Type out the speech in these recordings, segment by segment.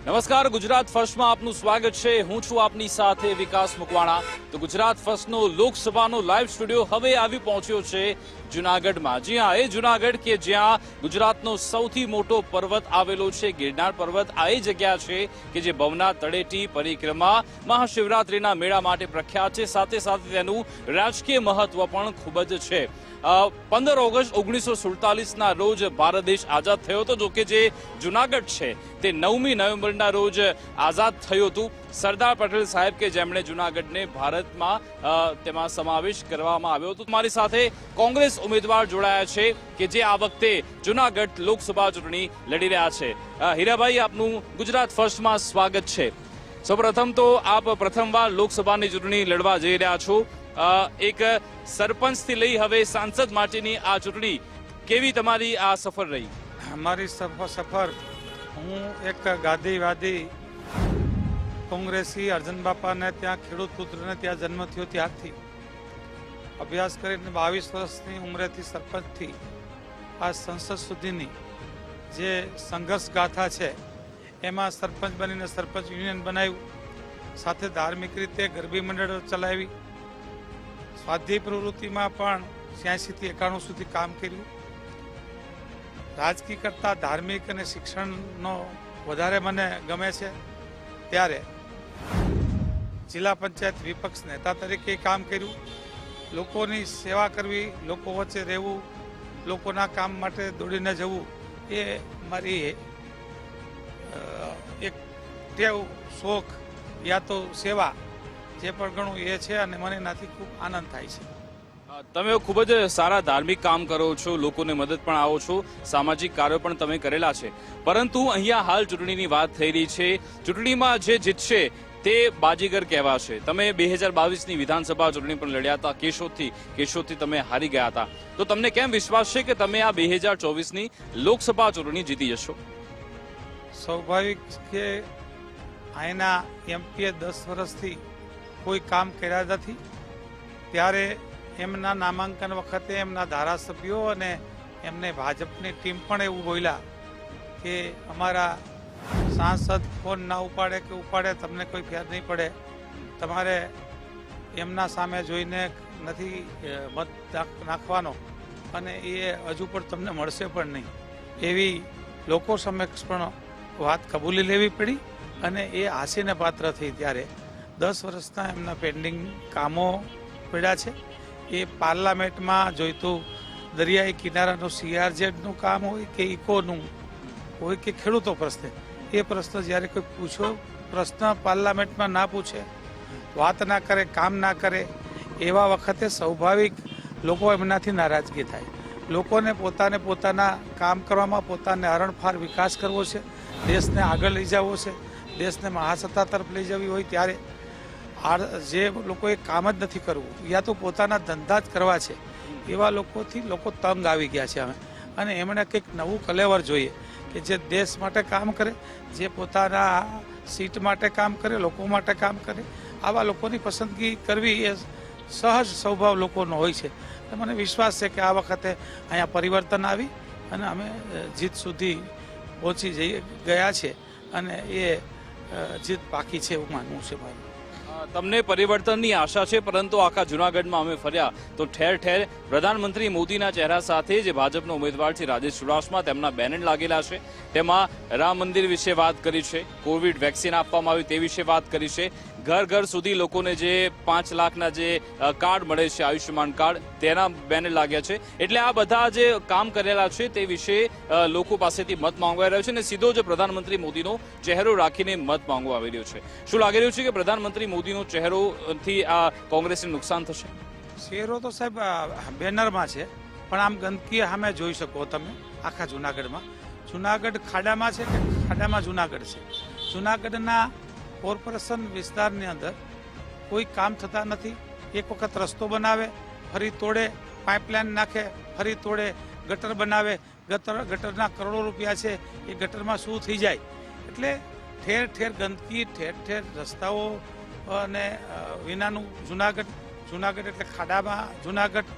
નમસ્કાર, ગુજરાત ફર્સ્ટમાં આપનું સ્વાગત છે। હું છું આપની સાથે વિકાસ મુકવાણા। તો ગુજરાત ફર્સ્ટનો લોકસભાનો લાઈવ સ્ટુડિયો હવે આવી પહોંચ્યો છે જૂનાગઢમાં। જી હા, એ જૂનાગઢ કે જ્યાં ગુજરાતનો સૌથી મોટો પર્વત આવેલો છે, ગિરનાર પર્વત। આ એ જગ્યા છે કે જે ભવનાથ તળેટી પરિક્રમા મહાશિવરાત્રિના મેળા માટે પ્રખ્યાત છે, સાથે સાથે તેનું રાજકીય મહત્વ પણ ખૂબ જ છે। 15 ઓગસ્ટ 1947ના રોજ ભારત દેશ આઝાદ થયો હતો। જો કે જે જૂનાગઢ છે તે 9મી નવેમ્બરના રોજ આઝાદ થયું હતું। સરદાર પટેલ સાહેબ કે જેમણે જૂનાગઢને ભારતમાં તેમાં સમાવેશ કરવામાં આવ્યો હતો। મારી સાથે કોંગ્રેસ ઉમેદવાર જોડાયા છે કે જે આ વખતે જૂનાગઢ લોકસભા ચૂંટણી લડી રહ્યા છે। હીરાભાઈ, આપનું ગુજરાત ફર્સ્ટમાં સ્વાગત છે। સૌપ્રથમ તો આપ પ્રથમવાર લોકસભાની ચૂંટણી લડવા જઈ રહ્યા છો। એક સરપંચથી લઈ હવે સાંસદ માટેની આ ચૂંટણી કેવી તમારી આ સફર રહી? અમારી સફર, હું એક ગાદીવાદી કોંગ્રેસી અર્જન બાપાને ત્યાં ખેડૂત પુત્રને ત્યાં જન્મ થયો ત્યારથી અભ્યાસ કરીને 22 વર્ષની ઉંમરેથી સરપંચથી આ સંસદ સુધીની જે સંઘર્ષ ગાથા છે એમાં સરપંચ બનીને સરપંચ યુનિયન બનાવ્યું, સાથે ધાર્મિક રીતે ગરબી મંડળો ચલાવી, સ્વાધ્યાય પ્રવૃત્તિમાં પણ 86થી 91 સુધી કામ કર્યું। રાજકીય કરતાં ધાર્મિક અને શિક્ષણનો વધારે મને ગમે છે। ત્યારે જિલ્લા પંચાયત વિપક્ષ નેતા તરીકે કામ કર્યું, લોકોની સેવા કરવી, લોકો વચ્ચે રહેવું, લોકોના કામ માટે દોડીને જવું, એ મારી એક ટેવ, શોખ યા તો સેવા જે પણ ઘણું એ છે અને મને એનાથી ખૂબ આનંદ થાય છે। તમે ખૂબ જ સારા ધાર્મિક કામ કરો છો, લોકોને મદદ પણ આવો છો, સામાજિક કાર્યો પણ તમે કરેલા છે। પરંતુ અહીંયા હાલ ચૂંટણીની વાત થઈ રહી છે, ચૂંટણીમાં જે જીતશે તે બાજીગર કહેવાશે। તમે 2022ની વિધાનસભા ચૂંટણી પણ લડ્યા હતા કેશોદથી તમે હારી ગયા હતા। તો તમને કેમ વિશ્વાસ છે કે તમે આ 2024ની લોકસભા ચૂંટણી જીતી જશો? સ્વાભાવિક કે અહીંના એમપીએ 10 વર્ષથી કોઈ કામ કર્યા નથી, ત્યારે એમના નામાંકન વખતે એમના ધારાસભ્યો અને એમને ભાજપની ટીમ પણ એવું બોલ્યા કે અમારા સાંસદ ફોન ના ઉપાડે કે ઉપાડે તમને કોઈ ફેર નહીં પડે, તમારે એમના સામે જોઈને નથી મત નાખવાનો અને એ હજુ પણ તમને મળશે પણ નહીં, એવી લોકો સમક્ષ પણ વાત કબૂલી લેવી પડી અને એ હાસ્યને પાત્ર થઈ। ત્યારે 10 વર્ષના એમના પેન્ડિંગ કામો પડ્યા છે। એ પાર્લામેન્ટમાં જોઈતું દરિયાઈ કિનારાનું CRZ કામ હોય કે ઇકોનું હોય કે ખેડૂતો પ્રશ્ને, એ પ્રશ્ન જ્યારે કોઈ પૂછો પ્રશ્ન પાર્લામેન્ટમાં ના પૂછે, વાત ના કરે, કામ ના કરે, એવા વખતે સ્વાભાવિક લોકો એમનાથી નારાજગી થાય। લોકોને પોતાના કામ કરવામાં પોતાને હરણફાર વિકાસ કરવો છે, દેશને આગળ લઈ જવો છે, દેશને મહાસત્તા તરફ લઈ જવી હોય ત્યારે જે લોકોએ કામ જ નથી કરવું યા તો પોતાના ધંધા જ કરવા છે, એવા લોકોથી લોકો તંગ આવી ગયા છે અને એમણે કંઈક નવું કલેવર જોઈએ કે જે દેશ માટે કામ કરે, જે પોતાના સીટ માટે કામ કરે, લોકો માટે કામ કરે। આવા લોકોની પસંદગી કરવી એ સહજ સ્વભાવ લોકોનો હોય છે। મને વિશ્વાસ છે કે આ વખતે અહીંયા પરિવર્તન આવી અને અમે જીત સુધી પહોંચી ગયા છે અને એ જીત બાકી છે એવું માનવું છે મારું। તમને પરિવર્તનની આશા છે, પરંતુ આખા જૂનાગઢમાં અમે ફર્યા તો ઠેર ઠેર પ્રધાનમંત્રી મોદીના ચહેરા સાથે જે ભાજપનો ઉમેદવાર છે રાજેશ ચુડાસમા, તેમના બેનર લાગેલા છે। તેમાં રામ મંદિર વિશે વાત કરી છે, કોવિડ વેક્સિન આપવામાં આવી તે વિશે વાત કરી છે, ઘર ઘર સુધી લોકોને જે 5 લાખના જે કાર્ડ મળે છે આયુષ્યમાન કાર્ડ, તેના બેનર લાગ્યા છે। એટલે આ બધા જે કામ કરેલા છે તે વિશે લોકો પાસેથી મત માંગવા રહ્યો છે અને સીધો જ પ્રધાનમંત્રી મોદીનો ચહેરો રાખીને મત માંગવા આવી રહ્યો છે। શું લાગી રહ્યું છે કે પ્રધાનમંત્રી મોદીનો ચહેરોથી આ કોંગ્રેસને નુકસાન થશે? ચહેરો તો સાહેબ બેનરમાં છે, પણ આમ ગંદકી સામે જોઈ શકો તમે આખા જૂનાગઢમાં। જૂનાગઢ ખાડામાં છે કે ખાડામાં જૂનાગઢ છે। જૂનાગઢના કોર્પોરેશન વિસ્તારની અંદર કોઈ કામ થતા નથી। એક વખત રસ્તો બનાવે, ફરી તોડે, પાઇપલાઇન નાખે, ફરી તોડે, ગટર બનાવે, ગટરના કરોડો રૂપિયા છે એ ગટરમાં શું થઈ જાય। એટલે ઠેર ઠેર ગંદકી, ઠેર ઠેર રસ્તાઓ અને વિનાનું જૂનાગઢ એટલે ખાડામાં જૂનાગઢ।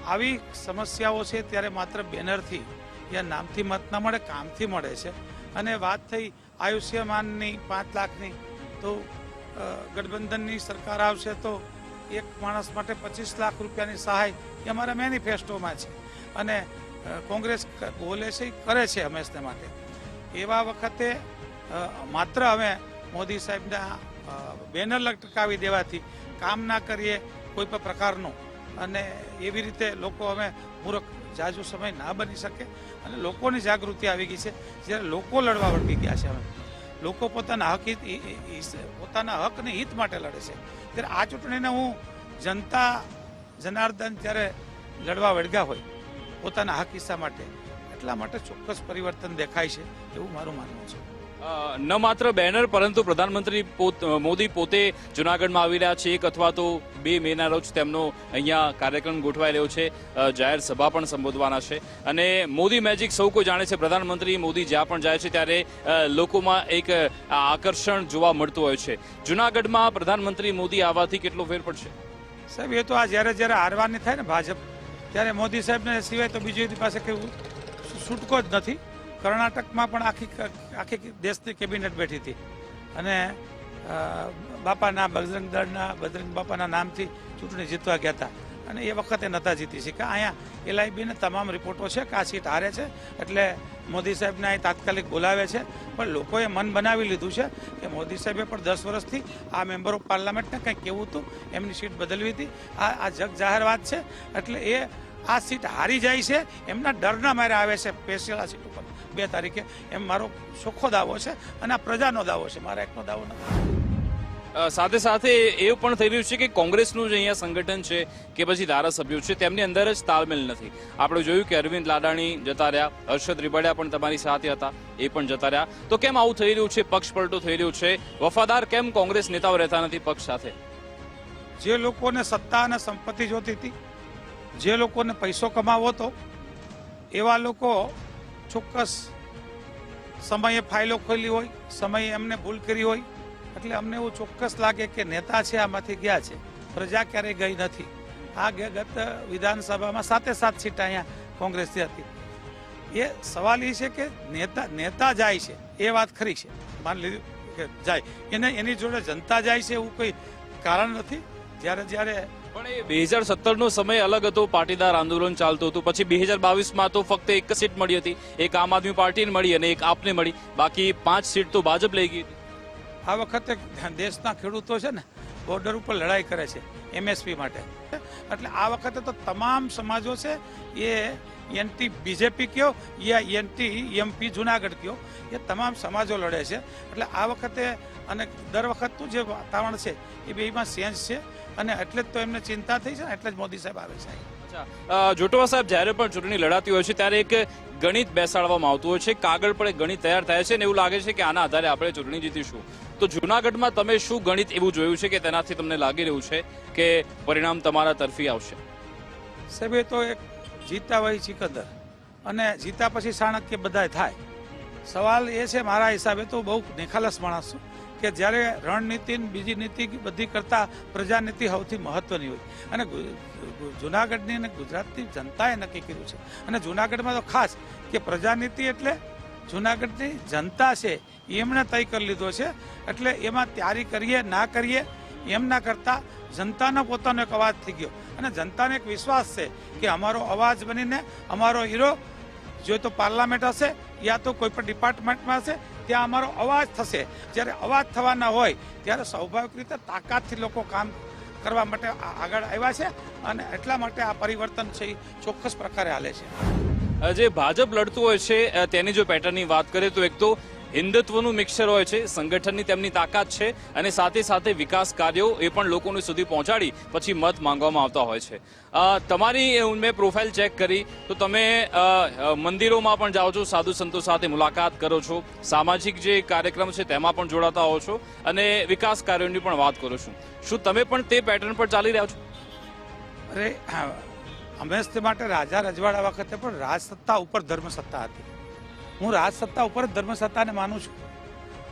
આવી સમસ્યાઓ છે ત્યારે માત્ર બેનરથી યા નામથી મત ના મળે, કામથી મળે છે। અને વાત થઈ આયુષ્યમાનની 5 લાખની, તો ગઠબંધનની સરકાર આવશે તો એક માણસ માટે 25 લાખ રૂપિયાની સહાય એ અમારા મેનિફેસ્ટોમાં છે. અને કોંગ્રેસ બોલે છે, કરે છે હંમેશા માટે. એવા વખતે માત્ર અમે મોદી સાહેબના બેનર લટકાવી દેવાથી કામ ના કરીએ કોઈ પણ પ્રકારનું, અને એવી રીતે લોકો અમે મૂર્ખ જાજુ સમય ના બની શકે. અને લોકોની જાગૃતિ આવી ગઈ છે. જ્યારે લોકો લડવા વળગી ગયા છે, અમે લોકો પોતાના પોતાના હકની હિત માટે લડે છે. ત્યારે આ ચૂંટણીને હું જનતા જનાર્દન જ્યારે લડવા વળગ્યા હોય પોતાના હક હિસ્સા માટે, એટલા માટે ચોક્કસ પરિવર્તન દેખાય છે એવું મારું માનવું છે. ન માત્ર બેનર પરંતુ પ્રધાનમંત્રી મોદી પોતે જુનાગઢમાં આવી રહ્યા છે. 1 અથવા તો 2 મેના રોજ તેમનો અહીંયા કાર્યક્રમ ગોઠવાઈ રહ્યો છે. જાહેર સભા પણ સંબોધવાના છે. અને મોદી મેજિક સૌ કોઈ જાણે છે. પ્રધાનમંત્રી મોદી જ્યાં પણ જાય છે ત્યારે લોકોમાં એક આકર્ષણ જોવા મળતું હોય છે. જુનાગઢમાં પ્રધાનમંત્રી મોદી આવવાથી કેટલો ફેર પડશે? સાહેબ, એ તો આ જ્યારે હારવાની થાય ને ભાજપ, ત્યારે મોદી સાહેબને સિવાય તો બીજી એની પાસે કેવું છૂટકો જ નથી. કર્ણાટકમાં પણ આખી દેશની કેબિનેટ બેઠી હતી અને બાપાના બજરંગ બાપાના નામથી ચૂંટણી જીતવા ગયા હતા, અને એ વખતે નતા જીતી શક્યા. અહીંયા LIBને તમામ રિપોર્ટો છે કે આ સીટ હારે છે, એટલે મોદી સાહેબને અહીં તાત્કાલિક બોલાવે છે. પણ લોકોએ મન બનાવી લીધું છે કે મોદી સાહેબે પણ 10 વર્ષથી આ મેમ્બર ઓફ પાર્લામેન્ટને કંઈક કેવું હતું, એમની સીટ બદલવી હતી. આ જગ જાહેર વાત છે. એટલે એ આ સીટ હારી જાય છે એમના ડરના મારે આવે છે સ્પેશિયલ આ સીટ ઉપર 2 તારીખે, એમ મારો ચોખ્ખો દાવો છે. અને આ પ્રજાનો દાવો છે, મારા એકનો દાવો નથી. સાથે સાથે એવું પણ થઈ રહ્યું છે કે કોંગ્રેસનું જે અહીંયા સંગઠન છે કે પછી ધારાસભ્યો છે તેમની અંદર જ તાલમેલ નથી. આપણે જોયું કે અરવિંદ લાડાણી જતા રહ્યા, હર્ષદ રીબડિયા પણ તમારી સાથે હતા, એ પણ જતા રહ્યા. તો કેમ આવું થઈ રહ્યું છે? પક્ષ પલટો થઈ રહ્યું છે. વફાદાર કેમ કોંગ્રેસ નેતાઓ રહેતા નથી પક્ષ સાથે? જે લોકોને સત્તા અને સંપત્તિ જોતી હતી, જે લોકોને પૈસો કમાવો હતો, એવા લોકો ચોક્કસ સમયે ફાઇલો ખોલી હોય, સમયે એમને ભૂલ કરી હોય. એટલે અમને એવું ચોક્કસ લાગે કે નેતા છે આમાંથી ગયા છે, પ્રજા ક્યારેય ગઈ નથી. આ ગત વિધાનસભામાં 7 સીટ અહીંયા કોંગ્રેસની હતી. એ સવાલ એ છે કે નેતા જાય છે એ વાત ખરી છે, માની લીધું કે જાય, એની જોડે જનતા જાય છે એવું કોઈ કારણ નથી. જ્યારે પણ એ 2017નો સમય અલગ હતો, પાટીદાર આંદોલન ચાલતું હતું. પછી 2022માં તો ફક્ત 1 સીટ મળી હતી, એક આમ આદમી પાર્ટીને મળી અને એક આપને મળી. બાકી 5 સીટ તો ભાજપ લઈ ગઈ હતી. આ વખતે દેશના ખેડૂતો છે ને બોર્ડર ઉપર લડાઈ કરે છે MSP માટે. એટલે આ વખતે તો તમામ સમાજો છે, એ એન્ટી બીજેપી કયો યા એન્ટી MP જુનાગઢ કયો, એ તમામ સમાજો લડે છે. એટલે આ વખતે અને દર વખતનું જે વાતાવરણ છે એ બેમાં ચેન્જ છે, અને એટલે જ તો એમને ચિંતા થઈ છે ને, એટલે જ મોદી સાહેબ આવે છે. જોટવા સાહેબ, જ્યારે પણ ચૂંટણી લડાતી હોય છે ત્યારે એક ગણિત બેસાડવામાં આવતું હોય છે, કાગળ પર એક ગણિત તૈયાર થાય છે અને એવું લાગે છે કે આના આધારે આપણે ચૂંટણી જીતીશું. તો જુનાગઢમાં તમે શું ગણિત એવું જોયું છે કે તેનાથી તમને લાગી રહ્યું છે કે પરિણામ તમારા તરફી આવશે? સાહેબ, એ તો એક જીતા વહી સિકંદર, અને જીતા પછી ચાણક્ય બધાય થાય. સવાલ એ છે મારા હિસાબે તો બહુ નિખાલસ માણસ છું કે જ્યારે રણનીતિ બીજી નીતિ બધી કરતા પ્રજાનીતિ સૌથી મહત્વની હોય. અને જુનાગઢની અને ગુજરાતની જનતાએ નક્કી કર્યું છે. અને જુનાગઢમાં તો ખાસ કે પ્રજાનીતિ એટલે જુનાગઢની જનતા છે એમણે તય કરી લીધો છે. એટલે એમાં તૈયારી કરીએ ના કરીએ એમના કરતાં જનતાનો પોતાનો એક અવાજ થઈ ગયો, અને જનતાને એક વિશ્વાસ છે કે અમારો અવાજ બનીને અમારો હીરો જો તો પાર્લામેન્ટ હશે યા તો કોઈ પણ ડિપાર્ટમેન્ટમાં હશે ત્યાં અમારો અવાજ થશે. જ્યારે અવાજ થવાના હોય ત્યારે સ્વાભાવિક રીતે તાકાતથી લોકો કામ કરવા માટે આગળ આવ્યા છે, અને એટલા માટે આ પરિવર્તન છે એ ચોક્કસ પ્રકારે હાલે છે. જે ભાજપ લડતું હોય છે તેની જો પેટર્નની વાત કરીએ તો એક તો હિન્દુત્વનું મિક્સર હોય છે, સંગઠનની તેમની તાકાત છે, અને સાથે સાથે વિકાસ કાર્યો એ પણ લોકોને સુધી પહોંચાડી પછી મત માંગવામાં આવતા હોય છે. તમારી મેં પ્રોફાઇલ ચેક કરી તો તમે મંદિરોમાં પણ જાઓ છો, સાધુ સંતો સાથે મુલાકાત કરો છો, સામાજિક જે કાર્યક્રમ છે તેમાં પણ જોડાતા હો છો, અને વિકાસ કાર્યોની પણ વાત કરો છો. શું તમે પણ તે પેટર્ન પર ચાલી રહ્યા છો? અરે હંમેશા માટે રાજા રજવાડા વખતે પણ રાજસત્તા ઉપર ધર્મસત્તા હતી. હું રાજસત્તા ઉપર જ ધર્મસત્તાને માનું છું.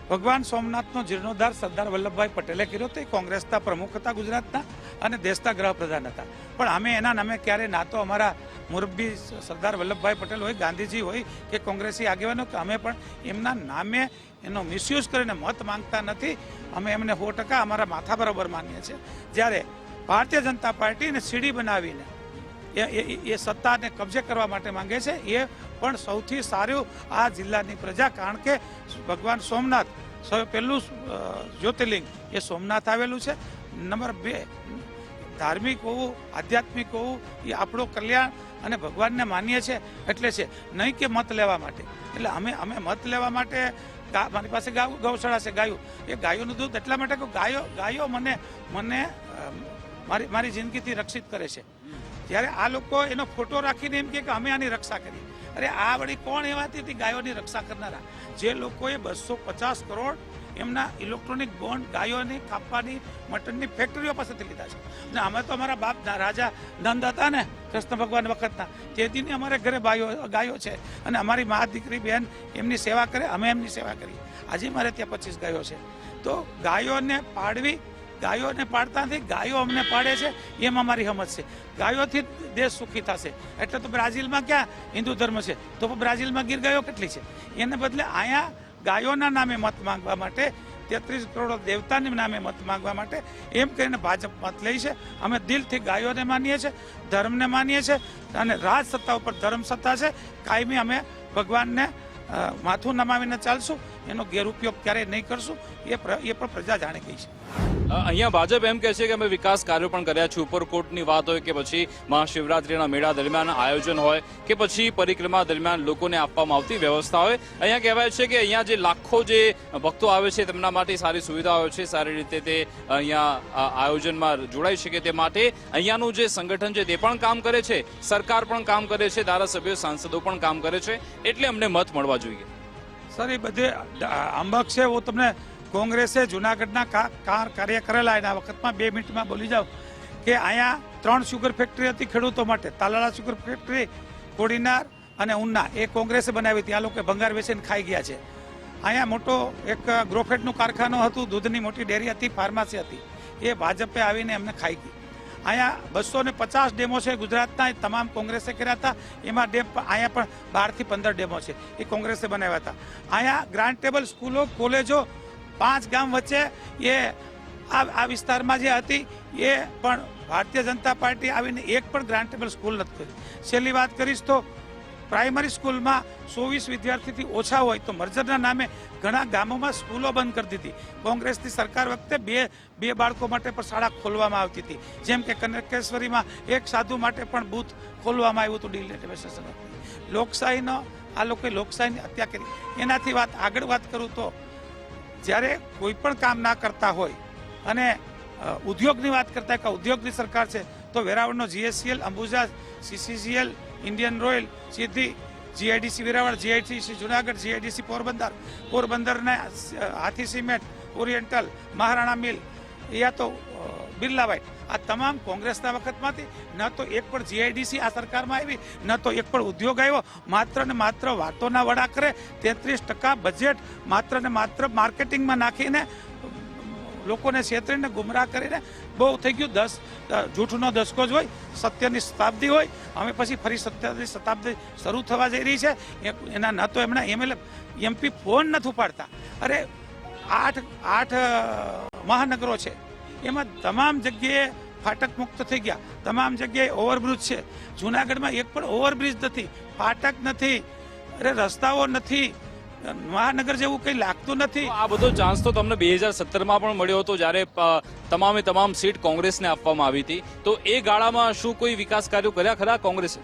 ભગવાન સોમનાથનો જીર્ણોદ્ધાર સરદાર વલ્લભભાઈ પટેલે કર્યો તો એ કોંગ્રેસના પ્રમુખ હતા ગુજરાતના, અને દેશના ગૃહપ્રધાન હતા. પણ અમે એના નામે ક્યારે ના તો અમારા મુરબ્બી સરદાર વલ્લભભાઈ પટેલ હોય, ગાંધીજી હોય કે કોંગ્રેસી આગેવાનો, કે અમે પણ એમના નામે એનો મિસયુઝ કરીને મત માંગતા નથી. અમે એમને 100% અમારા માથા બરાબર માનીએ છીએ. જ્યારે ભારતીય જનતા પાર્ટીને સીડી બનાવીને એ સત્તાને કબજે કરવા માટે માંગે છે, એ પણ સૌથી સારું આ જિલ્લાની પ્રજા, કારણ કે ભગવાન સોમનાથ પહેલું જ્યોતિર્લિંગ એ સોમનાથ આવેલું છે. નંબર 2 ધાર્મિક હોવું, આધ્યાત્મિક હોવું એ આપણું કલ્યાણ અને ભગવાનને માનીએ છીએ એટલે છે, નહીં કે મત લેવા માટે. એટલે અમે મત લેવા માટે મારી પાસે ગૌશાળા છે, ગાયો, એ ગાયોનું દૂધ એટલા માટે કે ગાયો મને મારી જિંદગીથી રક્ષિત કરે છે. જ્યારે આ લોકો એનો ફોટો રાખીને એમ કે અમે આની રક્ષા કરી, અરે આ વળી કોણ એવા હતી ગાયોની રક્ષા કરનારા? જે લોકોએ 250 કરોડ એમના ઇલેક્ટ્રોનિક બોન્ડ ગાયોની કાપવાની મટનની ફેક્ટરીઓ પાસેથી લીધા છે. અને અમે તો અમારા બાપ રાજા નંદ હતા ને કૃષ્ણ ભગવાન વખતના, તે દિને અમારે ઘરે ગાયો છે અને અમારી મા દીકરી બહેન એમની સેવા કરે, અમે એમની સેવા કરી. આજે મારે ત્યાં 25 ગાયો છે. તો ગાયોને પાડવી, ગાયોને પાડતા નથી, ગાયો અમને પાડે છે, એમ અમારી સમજ છે. ગાયોથી દેશ સુખી થશે. એટલે તો બ્રાઝિલમાં ક્યાં હિન્દુ ધર્મ છે, તો બ્રાઝિલમાં ગીર ગાયો કેટલી છે. એને બદલે અહીંયા ગાયોના નામે મત માંગવા માટે, 33 કરોડ દેવતાના નામે મત માંગવા માટે એમ કરીને ભાજપ મત લે છે. અમે દિલથી ગાયોને માનીએ છીએ, ધર્મને માનીએ છીએ અને રાજ સત્તા ઉપર ધર્મ સત્તા છે. કાયમી અમે ભગવાનને માથું નમાવીને ચાલશું, એનો ગેરઉપયોગ ક્યારેય નહીં કરશું. એ પણ પ્રજા જાણી ગઈ છે. અહીંયા ભાજપ એમ કહે છે કે અમે વિકાસ કાર્યો પણ કર્યા છે. ઉપરકોટની વાત હોય કે પછી મહાશિવરાત્રીના મેળા દરમિયાન આયોજન હોય કે પછી પરિક્રમા દરમિયાન લોકોને આપવામાં આવતી વ્યવસ્થા હોય, અહીંયા કહેવાય છે કે અહીંયા જે લાખો જે ભક્તો આવે છે તેમના માટે સારી સુવિધાઓ છે, સારી રીતે તે અહીંયા આયોજનમાં જોડાઈ શકે તે માટે અહીંયાનું જે સંગઠન છે તે પણ કામ કરે છે, સરકાર પણ કામ કરે છે, ધારાસભ્યો સાંસદો પણ કામ કરે છે, એટલે અમને મત મળવા જોઈએ. સર એ બધે અંબક છે. હું તમને કોંગ્રેસે જુનાગઢના કાર્ય કરેલા એના વખતમાં 2 મિનિટમાં બોલી જાઉં કે અહીંયા 3 શુગર ફેક્ટરી હતી ખેડૂતો માટે. તાલાળા શુગર ફેક્ટરી, કોડીનાર અને ઉના, એ કોંગ્રેસે બનાવી હતી. આ લોકો ભંગાર વેચીને ખાઈ ગયા છે. અહીંયા મોટો એક ગ્રોફેટનું કારખાનું હતું, દૂધની મોટી ડેરી હતી, ફાર્મસી હતી, એ ભાજપે આવીને એમને ખાઈ ગઈ. અહીંયા 250 ડેમો છે ગુજરાતના, એ તમામ કોંગ્રેસે કર્યા હતા. એમાં ડેમ અહીંયા પણ 12 થી 15 ડેમો છે, એ કોંગ્રેસે બનાવ્યા હતા. અહીંયા ગ્રાન્ટ ટેબલ સ્કૂલો, કોલેજો 5 ગામ વચ્ચે એ આ વિસ્તારમાં જે હતી એ પણ ભારતીય જનતા પાર્ટી આવીને એક પણ ગ્રાન્ટેબલ સ્કૂલ નથી કરી. છેલ્લી વાત કરીશ તો પ્રાઇમરી સ્કૂલમાં 24 વિદ્યાર્થીથી ઓછા હોય તો મર્જરના નામે ઘણા ગામોમાં સ્કૂલો બંધ કરી દીધી. કોંગ્રેસની સરકાર વખતે બે બાળકો માટે પણ શાળા ખોલવામાં આવતી હતી. જેમ કે કનકેશ્વરીમાં એક સાધુ માટે પણ બૂથ ખોલવામાં આવ્યું હતું ડિલિમિટેશન. લોકશાહીનો આ લોકોએ લોકશાહીની હત્યા કરી. એનાથી આગળ વાત કરું તો જ્યારે કોઈ પણ કામ ના કરતા હોય અને ઉદ્યોગની વાત કરતા કે ઉદ્યોગની સરકાર છે તો વેરાવળનો GSCL, Ambuja, CCCL, Indian royal, સિદ્ધિ, GIDC Veraval, GIDC Junagadh, GIDC પોરબંદરના હાથી સિમેન્ટ, ઓરિએન્ટલ, મહારાણા મિલ, યા તો બિરલાભાઈ, આ તમામ કોંગ્રેસના વખતમાંથી ન તો એક પણ GIDC આ સરકારમાં આવી, ન તો એક પણ ઉદ્યોગ આવ્યો. માત્ર ને માત્ર વાતોના વડા કરે. 33% બજેટ માત્ર ને માત્ર માર્કેટિંગમાં નાખીને લોકોને છેતરીને ગુમરાહ કરીને બહુ થઈ ગયું. જૂઠનો દસકો જ હોય, સત્યની શતાબ્દી હોય. અમે પછી ફરી સત્યની શતાબ્દી શરૂ થવા જઈ રહી છે. એના ન તો એમના MLA MP ફોન નથી ઉપાડતા. અરે 8 મહાનગરો છે, એમાં તમામ જગ્યાએ ફાટક મુક્ત થઈ ગયા, તમામ જગ્યાએ ઓવરબ્રિજ છે. જુનાગઢમાં એક પણ ઓવરબ્રિજ નથી, ફાટક નથી, અરે રસ્તાઓ નથી, મહાનગર જેવું કંઈ લાગતું નથી. આ બધો ચાન્સ તો તમને 2017માં પણ મળ્યો હતો જ્યારે તમામ સીટ કોંગ્રેસને આપવામાં આવી હતી. તો એ ગાળામાં શું કોઈ વિકાસ કાર્યો કર્યા ખરા કોંગ્રેસે?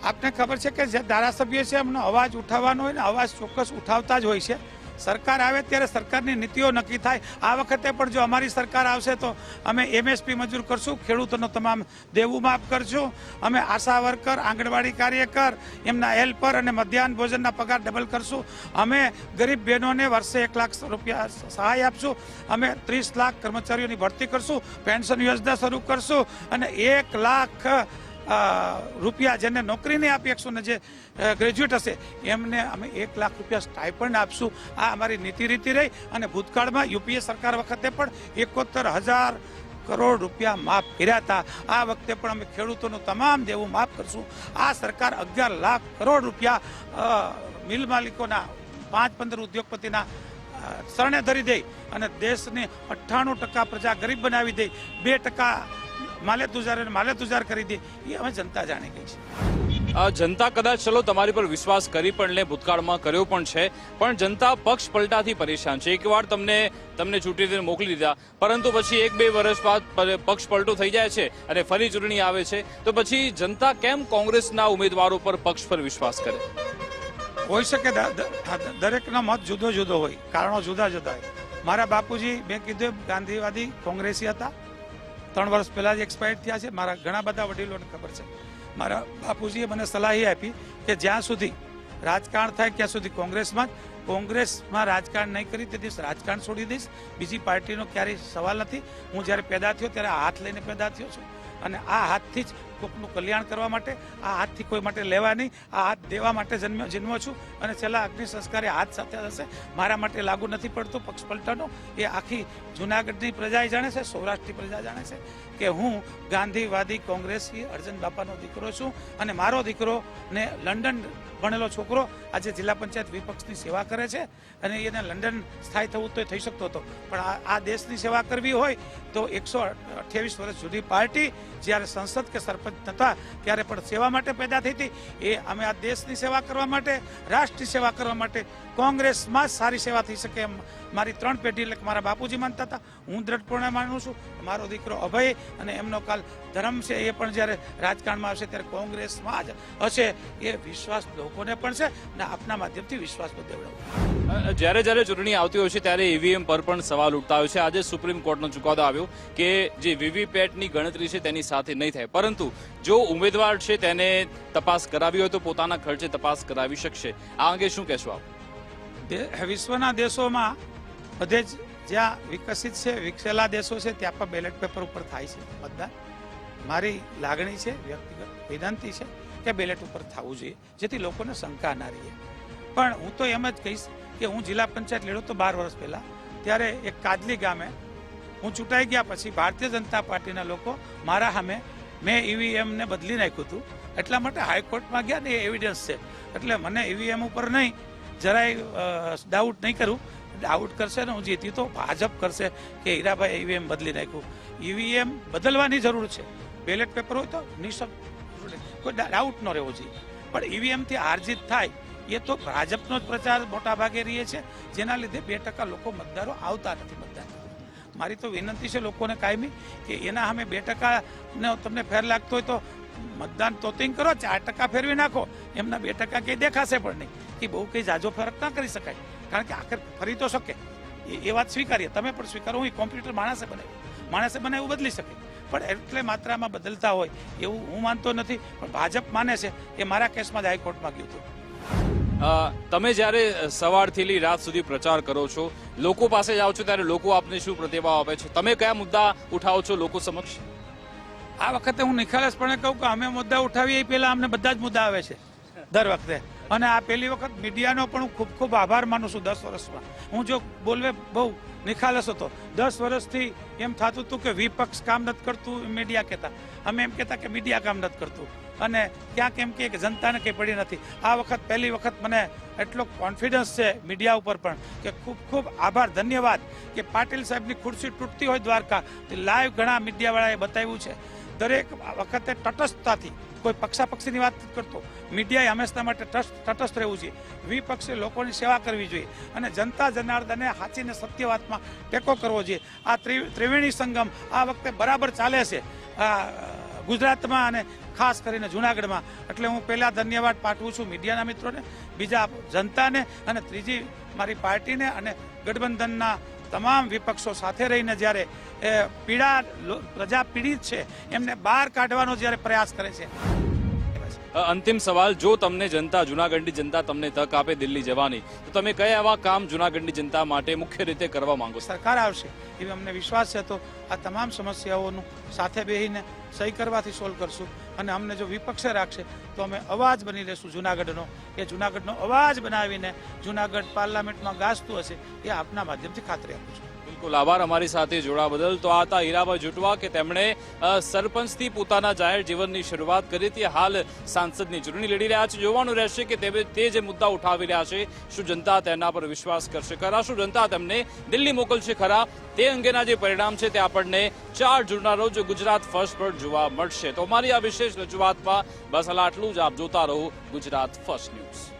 આપને ખબર છે કે જે ધારાસભ્ય છે એમનો અવાજ ઉઠાવવાનો હોય ને, અવાજ ચોક્કસ ઉઠાવતા જ હોય છે. સરકાર આવે ત્યારે સરકારની નીતિઓ નક્કી થાય. આ વખતે પણ જો અમારી સરકાર આવશે તો અમે MSP મંજૂર કરશું, ખેડૂતોનો તમામ દેવું માફ કરશું, અમે આશા વર્કર, આંગણવાડી કાર્યકર, એમના હેલ્પર અને મધ્યાહન ભોજનના પગાર ડબલ કરશું. અમે ગરીબ બહેનોને વર્ષે 1 લાખ રૂપિયા સહાય આપશું. અમે 30 લાખ કર્મચારીઓની ભરતી કરશું, પેન્શન યોજના શરૂ કરશું અને 1 લાખ રૂપિયા જેને નોકરી નહીં આપી શકશું ને જે ગ્રેજ્યુએટ હશે એમને અમે 1 લાખ રૂપિયા સ્ટાઇપન્ડ આપશું. આ અમારી નીતિ રીતિ રહી. અને ભૂતકાળમાં UPA સરકાર વખતે પણ 71,000 કરોડ રૂપિયા માફ કર્યા હતા. આ વખતે પણ અમે ખેડૂતોનું તમામ દેવું માફ કરશું. આ સરકાર 11 લાખ કરોડ રૂપિયા મિલ માલિકોના 5-15 ઉદ્યોગપતિના શરણે ધરી દઈ અને દેશની 98% પ્રજા ગરીબ બનાવી દઈ, 2% માલેતુજાર કરી દે, એ અમે જનતા જાણી ગઈ છે. જનતા કદાચ ચલો તમારી પર વિશ્વાસ કરી પણ લે, ભૂતકાળમાં કર્યો પણ છે, પણ જનતા પક્ષ પલટાથી પરેશાન છે. એકવાર તમને ચૂંટીને મોકલી દીધા, પરંતુ પછી 1-2 વર્ષ બાદ પક્ષ પલટો થઈ જાય છે અને ફરી ચૂંટણી આવે છે, તો પછી જનતા કેમ કોંગ્રેસના ઉમેદવારો પર, પક્ષ પર વિશ્વાસ કરે? હોઈ શકે દરેકનો મત જુદો જુદો હોય, કારણો જુદા જુદા હોય. મારા બાપુજી મેં કીધું ગાંધીવાદી કોંગ્રેસી હતા, 3 વર્ષ પહેલા જ એક્સપાયર્ડ થયા છે. મારા ઘણા બધા વડીલોને ખબર છે. મારા બાપુજીએ મને સલાહ એ આપી કે જ્યાં સુધી રાજકારણ થાય ત્યાં સુધી કોંગ્રેસમાં રાજકારણ નહીં કરી તે દિવસ રાજકારણ છોડી દઈશ. બીજી પાર્ટીનો ક્યારેય સવાલ નથી. હું જ્યારે પેદા થયો ત્યારે આ હાથ લઈને પેદા થયો છું અને આ હાથથી જ કોકનું કલ્યાણ કરવા માટે, આ હાથથી કોઈ માટે લેવા નહીં, આ હાથ દેવા માટે જન્મ્યો છું અને છેલ્લા અગ્નિ સંસ્કારે હાથ સાથે હશે. મારા માટે લાગુ નથી પડતું પક્ષ પલટાનો. એ આખી જુનાગઢની પ્રજા જાણે છે, સૌરાષ્ટ્રની પ્રજા જાણે છે કે હું ગાંધીવાદી કોંગ્રેસી અર્જન બાપાનો દીકરો છું અને મારો દીકરો ને લંડન ભણેલો છોકરો આજે જિલ્લા પંચાયત વિપક્ષની સેવા કરે છે અને એને લંડન સ્થાયી થવું તો થઈ શકતો હતો, પણ આ દેશની સેવા કરવી હોય તો 128 વર્ષ જુદી પાર્ટી જ્યારે સંસદ કે સરપંચ નહોતા ત્યારે પણ સેવા માટે પેદા થઈ હતી. એ અમે આ દેશની સેવા કરવા માટે, રાષ્ટ્રની સેવા કરવા માટે કોંગ્રેસમાં જ સારી સેવા થઈ શકે એમ મારી 3 પેઢી એટલે મારા બાપુજી માનતા હતા, હું દ્રઢપણે માનું છું. મારો દીકરો અભય અને એમનો કાલ ધર્મ છે, એ પણ જ્યારે રાજકારણમાં આવશે ત્યારે કોંગ્રેસમાં જ હશે. એ વિશ્વાસ લોકોને પણ છે અને આપના માધ્યમથી વિશ્વાસ પણ દેવડાવું. જ્યારે ચૂંટણી આવતી હોય છે ત્યારે ઈવીએમ પર પણ સવાલ ઉઠતા હોય છે. આજે સુપ્રીમ કોર્ટનો ચુકાદો આવ્યો કે જે વીવીપેટની ગણતરી છે તેની સાથે નહીં થાય, પરંતુ જો ઉમેદવાર છે તેને તપાસ કરાવી હોય તો પોતાના ખર્ચે તપાસ કરાવી શકશે. આ અંગે શું કહેશો આપ? વિશ્વના દેશોમાં બધે જ જ્યાં વિકસિત છે, વિકસેલા દેશો છે, ત્યાં પણ બેલેટ પેપર ઉપર થાય છે મતદાન. મારી લાગણી છે, વ્યક્તિગત વિનંતી છે કે બેલેટ ઉપર થવું જોઈએ, જેથી લોકોને શંકા ના રહે. પણ હું તો એમ જ કહીશ કે હું જિલ્લા પંચાયત લેડો તો 12 વર્ષ પહેલા, ત્યારે એક કાદલી ગામે હું ચૂંટાઈ ગયા પછી ભારતીય જનતા પાર્ટીના લોકો મારા સામે મેં ઈવીએમ ને બદલી નાખ્યું હતું, એટલા માટે હાઈકોર્ટમાં ગયા ને એ એવિડન્સ છે. એટલે મને ઈવીએમ ઉપર નહીં જરાય ડાઉટ નહીં કરું. ડાઉટ કરશે ને હું જીતી તો ભાજપ કરશે કે હીરાભાઈ ઈવીએમ બદલી નાખ્યું. ઈવીએમ બદલવાની જરૂર છે. બેલેટ પેપર હોય તો નિશબ્દ, કોઈ ડાઉટ ન રહેવો જોઈએ. પણ ઈવીએમથી હારજીત થાય એ તો ભાજપનો જ પ્રચાર મોટા ભાગે રહે છે, જેના લીધે 2% લોકો મતદારો આવતા નથી મતદાન કરવા. મારી તો વિનંતી છે લોકોને કાયમી કે એના સામે 2% તમને ફેર લાગતો હોય તો મતદાન તોતિંગ કરો, 4% ફેરવી નાખો. એમના 2% કંઈ દેખાશે પણ નહીં, કે બહુ કંઈ જાજો ફરક ના કરી શકાય, કારણ કે આખર ફરી તો શકે. એ વાત સ્વીકારીએ, તમે પણ સ્વીકારો. હું કોમ્પ્યુટર માણસે બનાવ્યું બદલી શકે, પણ એટલે માત્રામાં બદલતા હોય એવું હું માનતો નથી. પણ ભાજપ માને છે. એ મારા કેસમાં જ હાઈકોર્ટમાં ગયું હતું. તમે જ્યારે સવારથી લઈ રાત સુધી પ્રચાર કરો છો, લોકો પાસે જાઓ છો, ત્યારે લોકો આપને શું પ્રતિભાવ આપે છે? તમે કયા મુદ્દા ઉઠાવો છો લોકો સમક્ષ? આ વખતે હું નિખાલસપણે કહું કે અમે મુદ્દા ઉઠાવીએ એ પહેલા અમને બધા જ મુદ્દા આવે છે દર વખતે. અને આ પહેલી વખત મીડિયાનો પણ હું ખૂબ ખૂબ આભાર માનું છું. 10 વર્ષમાં હું જો બોલવે બહુ નિખાલસ હતો. 10 વર્ષથી એમ થતું હતું કે વિપક્ષ કામ નથી કરતું, મીડિયા કહેતા. અમે એમ કહેતા કે મીડિયા કામ નથી કરતું, અને ક્યાંક એમ કે જનતાને કંઈ પડી નથી. આ વખત પહેલી વખત મને એટલો કોન્ફિડન્સ છે મીડિયા ઉપર પણ કે ખૂબ ખૂબ આભાર, ધન્યવાદ કે પાટીલ સાહેબની ખુરશી તૂટતી હોય દ્વારકા, લાઈવ ઘણા મીડિયાવાળાએ બતાવ્યું છે. દરેક વખતે તટસ્થતાથી, કોઈ પક્ષાપક્ષીની વાત નથી કરતો. મીડિયાએ હંમેશા માટે તટસ્થ રહેવું જોઈએ. વિપક્ષે લોકોની સેવા કરવી જોઈએ અને જનતા જનાર્દને સાચીને સત્ય વાતમાં ટેકો કરવો જોઈએ. આ ત્રિવેણી સંગમ આ વખતે બરાબર ચાલે છે ગુજરાતમાં અને ખાસ કરીને જુનાગઢમાં. એટલે હું પહેલા ધન્યવાદ પાઠવું છું મીડિયાના મિત્રોને, બીજા જનતાને, અને ત્રીજી મારી પાર્ટીને અને ગઠબંધનના તમામ વિપક્ષો સાથે રહીને જ્યારે પ્રજા પીડિત છે એમને બહાર કાઢવાનો જ્યારે પ્રયાસ કરે છે. અંતિમ સવાલ, જો તમને જનતા, જુનાગઢની જનતા તમને તક આપે દિલ્હી જવાની, તો તમે કયા એવા કામ જુનાગઢની જનતા માટે મુખ્ય રીતે કરવા માંગો? સરકાર આવશે એવી અમને વિશ્વાસ છે. તો આ તમામ સમસ્યાઓનું સાથે બેસીને સહી કરવાથી સોલ્વ કરશું અને અમને જો વિપક્ષે રાખશે તો અમે અવાજ બની લેશું જુનાગઢનો, એ જુનાગઢનો અવાજ બનાવીને જુનાગઢ પાર્લામેન્ટમાં ગાજતું હશે એ આપના માધ્યમથી ખાતરી આપું છું. બિલકુલ આભાર અમારી સાથે જોડાવા બદલ. તો આ હતા હીરાભાઈ જુટવા કે તેમણે સરપંચથી પોતાના જાહેર જીવનની શરૂઆત કરી હતી. હાલ સાંસદની ચૂંટણી લડી રહ્યા છે. જોવાનું રહેશે કે તે જે મુદ્દા ઉઠાવી રહ્યા છે શું જનતા તેના પર વિશ્વાસ કરશે ખરા, શું જનતા તેમને દિલ્હી મોકલશે ખરા, તે અંગેના જે પરિણામ છે તે આપણને 4 જૂનના રોજ ગુજરાત ફર્સ્ટ પર જોવા મળશે. તો અમારી આ વિશેષ રજૂઆતમાં બસ હાલ આટલું જ. આપ જોતા રહો ગુજરાત ફર્સ્ટ ન્યૂઝ.